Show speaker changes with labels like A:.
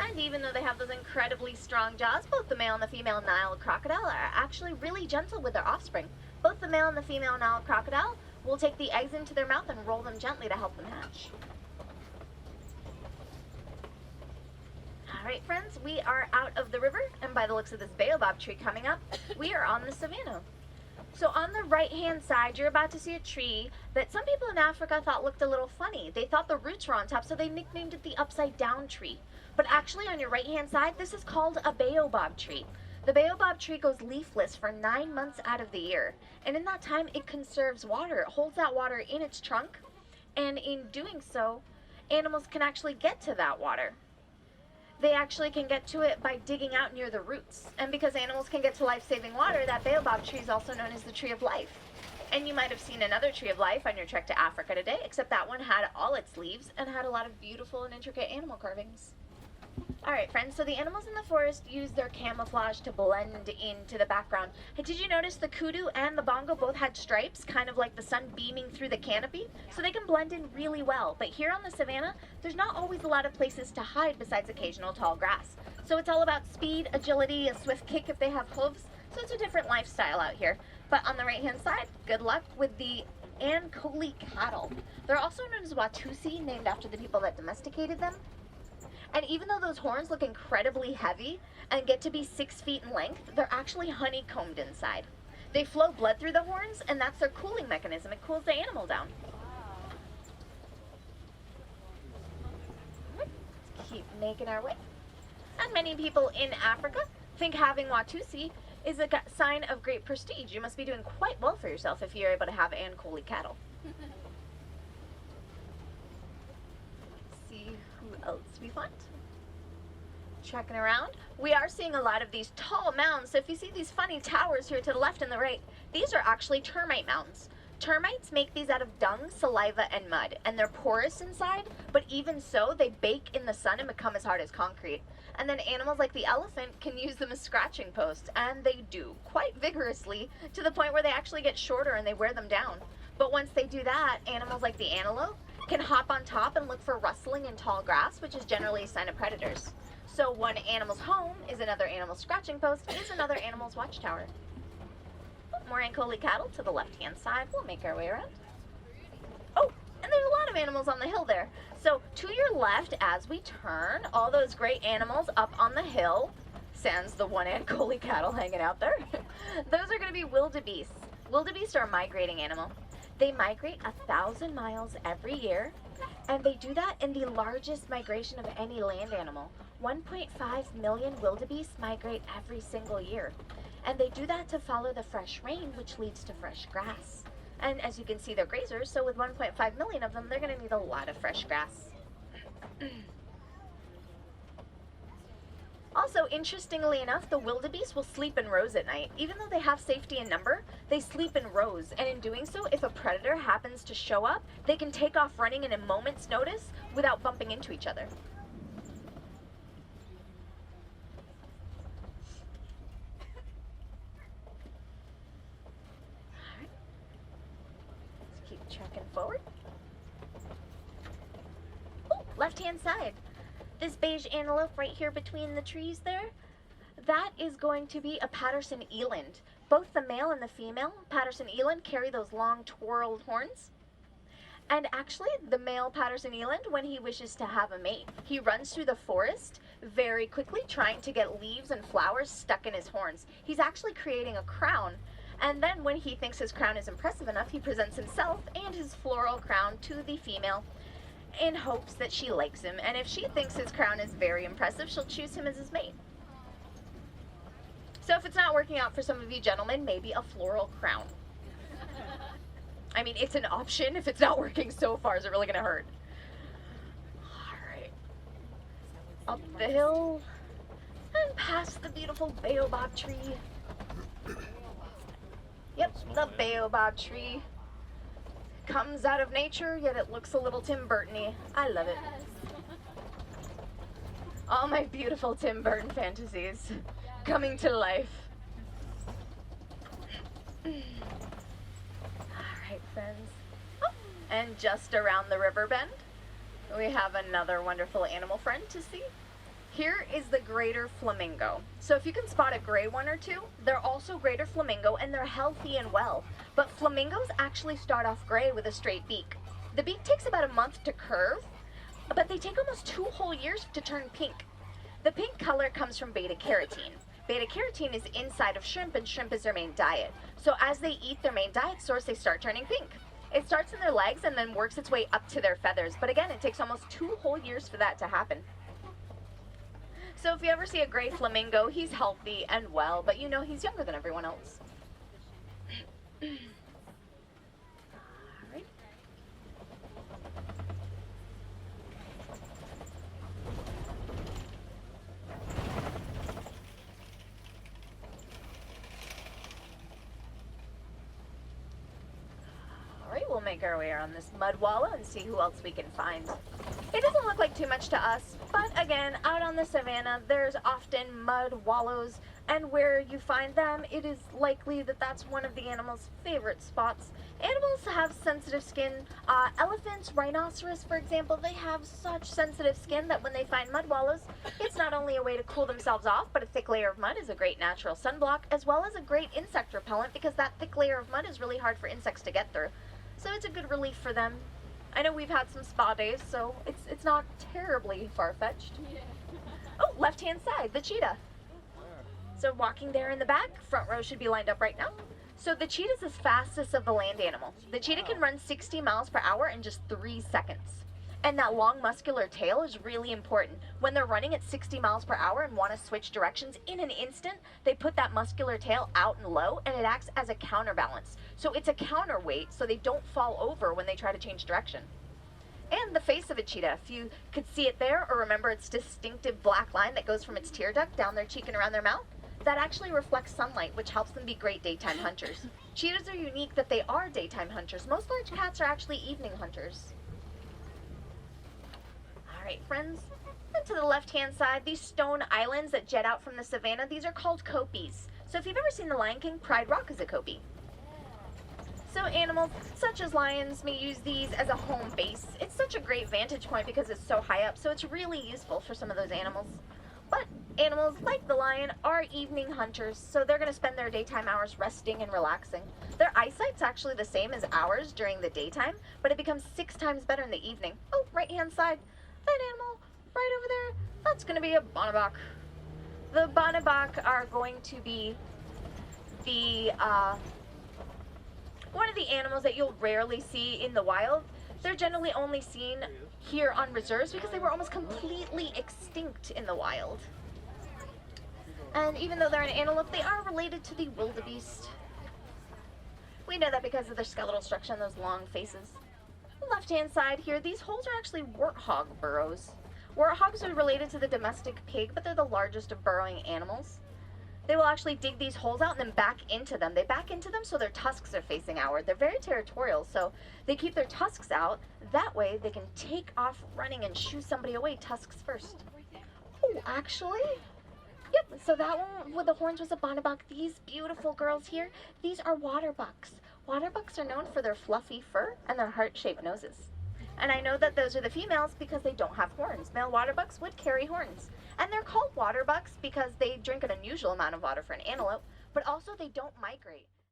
A: And even though they have those incredibly strong jaws, both the male and the female Nile crocodile are actually really gentle with their offspring. Both the male and the female Nile crocodile will take the eggs into their mouth and roll them gently to help them hatch. Alright friends, we are out of the river, and by the looks of this baobab tree coming up, we are on the savannah. So on the right hand side, you're about to see a tree that some people in Africa thought looked a little funny. They thought the roots were on top, so they nicknamed it the upside down tree. But actually on your right hand side, this is called a baobab tree. The baobab tree goes leafless for 9 months out of the year, and in that time it conserves water. It holds that water in its trunk, and in doing so, animals can actually get to that water. They actually can get to it by digging out near the roots. And because animals can get to life-saving water, that baobab tree is also known as the tree of life. And you might have seen another tree of life on your trek to Africa today, except that one had all its leaves and had a lot of beautiful and intricate animal carvings. Alright friends, so the animals in the forest use their camouflage to blend into the background. And did you notice the kudu and the bongo both had stripes, kind of like the sun beaming through the canopy? So they can blend in really well. But here on the savannah, there's not always a lot of places to hide besides occasional tall grass. So it's all about speed, agility, a swift kick if they have hooves. So it's a different lifestyle out here. But on the right hand side, good luck with the Ankole cattle. They're also known as Watusi, named after the people that domesticated them. And even though those horns look incredibly heavy and get to be 6 feet in length, they're actually honeycombed inside. They flow blood through the horns, and that's their cooling mechanism. It cools the animal down. Let's keep making our way. And many people in Africa think having Watusi is a sign of great prestige. You must be doing quite well for yourself if you're able to have Ankole cattle. See who else we find. Checking around. We are seeing a lot of these tall mounds. So if you see these funny towers here to the left and the right, these are actually termite mounds. Termites make these out of dung, saliva, and mud, and they're porous inside, but even so, they bake in the sun and become as hard as concrete. And then animals like the elephant can use them as scratching posts, and they do, quite vigorously, to the point where they actually get shorter and they wear them down. But once they do that, animals like the antelope can hop on top and look for rustling in tall grass, which is generally a sign of predators. So one animal's home is another animal's scratching post, is another animal's watchtower. More Ankole cattle to the left-hand side. We'll make our way around. Oh, and there's a lot of animals on the hill there. So to your left, as we turn, all those great animals up on the hill, sans the one Ankole cattle hanging out there, those are going to be wildebeests. Wildebeests are a migrating animal. They migrate 1,000 miles every year, and they do that in the largest migration of any land animal. 1.5 million wildebeests migrate every single year. And they do that to follow the fresh rain, which leads to fresh grass. And as you can see, they're grazers, so with 1.5 million of them, they're going to need a lot of fresh grass. Also, interestingly enough, the wildebeest will sleep in rows at night. Even though they have safety in number, they sleep in rows. And in doing so, if a predator happens to show up, they can take off running in a moment's notice without bumping into each other. Checking forward. Oh, left-hand side. This beige antelope right here between the trees there, that is going to be a Patterson Eland. Both the male and the female Patterson Eland carry those long twirled horns. And actually, the male Patterson Eland, when he wishes to have a mate, he runs through the forest very quickly, trying to get leaves and flowers stuck in his horns. He's actually creating a crown. And then when he thinks his crown is impressive enough, he presents himself and his floral crown to the female in hopes that she likes him. And if she thinks his crown is very impressive, she'll choose him as his mate. So if it's not working out for some of you gentlemen, maybe a floral crown. I mean, it's an option. If it's not working so far, is it really going to hurt? Alright. Up the hill and past the beautiful baobab tree. Yep, the baobab tree comes out of nature, yet it looks a little Tim Burton-y. I love it. All my beautiful Tim Burton fantasies coming to life. Alright, friends. Oh, and just around the river bend, we have another wonderful animal friend to see. Here is the greater flamingo. So if you can spot a gray one or two, they're also greater flamingo and they're healthy and well. But flamingos actually start off gray with a straight beak. The beak takes about a month to curve, but they take almost 2 whole years to turn pink. The pink color comes from beta carotene. Beta carotene is inside of shrimp, and shrimp is their main diet. So as they eat their main diet source, they start turning pink. It starts in their legs and then works its way up to their feathers. But again, it takes almost 2 whole years for that to happen. So if you ever see a gray flamingo, he's healthy and well, but you know he's younger than everyone else. We'll make our way around this mud wallow and see who else we can find. It doesn't look like too much to us, but again, out on the savannah, there's often mud wallows, and where you find them, it is likely that that's one of the animal's favorite spots. Animals have sensitive skin. Elephants, rhinoceros, for example, they have such sensitive skin that when they find mud wallows, it's not only a way to cool themselves off, but a thick layer of mud is a great natural sunblock, as well as a great insect repellent, because that thick layer of mud is really hard for insects to get through. So it's a good relief for them. I know we've had some spa days, so it's not terribly far-fetched. Yeah. Oh, left-hand side, the cheetah. So walking there in the back, front row should be lined up right now. So the cheetah is the fastest of the land animals. The cheetah can run 60 miles per hour in just 3 seconds. And that long muscular tail is really important. When they're running at 60 miles per hour and want to switch directions, in an instant, they put that muscular tail out and low, and it acts as a counterbalance. So it's a counterweight, so they don't fall over when they try to change direction. And the face of a cheetah, if you could see it there, or remember its distinctive black line that goes from its tear duct down their cheek and around their mouth, that actually reflects sunlight, which helps them be great daytime hunters. Cheetahs are unique that they are daytime hunters. Most large cats are actually evening hunters. Alright, friends, and to the left-hand side, these stone islands that jet out from the savannah, these are called kopjes. So if you've ever seen The Lion King, Pride Rock is a kopje. So animals such as lions may use these as a home base. It's such a great vantage point because it's so high up, so it's really useful for some of those animals. But animals like the lion are evening hunters, so they're going to spend their daytime hours resting and relaxing. Their eyesight's actually the same as ours during the daytime, but it becomes 6 times better in the evening. Oh, right-hand side. That animal right over there, that's going to be a bonobok. The bonobok are going to be the one of the animals that you'll rarely see in the wild. They're generally only seen here on reserves because they were almost completely extinct in the wild. And even though they're an antelope, they are related to the wildebeest. We know that because of their skeletal structure and those long faces. Left-hand side here, these holes are actually warthog burrows. Warthogs are related to the domestic pig, but they're the largest of burrowing animals. They will actually dig these holes out and then back into them. They back into them so their tusks are facing outward. They're very territorial, so they keep their tusks out. That way they can take off running and shoo somebody away, tusks first. Oh, actually, yep, so that one with the horns was a bonobok. These beautiful girls here, these are water bucks. Water bucks are known for their fluffy fur and their heart-shaped noses. And I know that those are the females because they don't have horns. Male water bucks would carry horns. And they're called water bucks because they drink an unusual amount of water for an antelope, but also they don't migrate.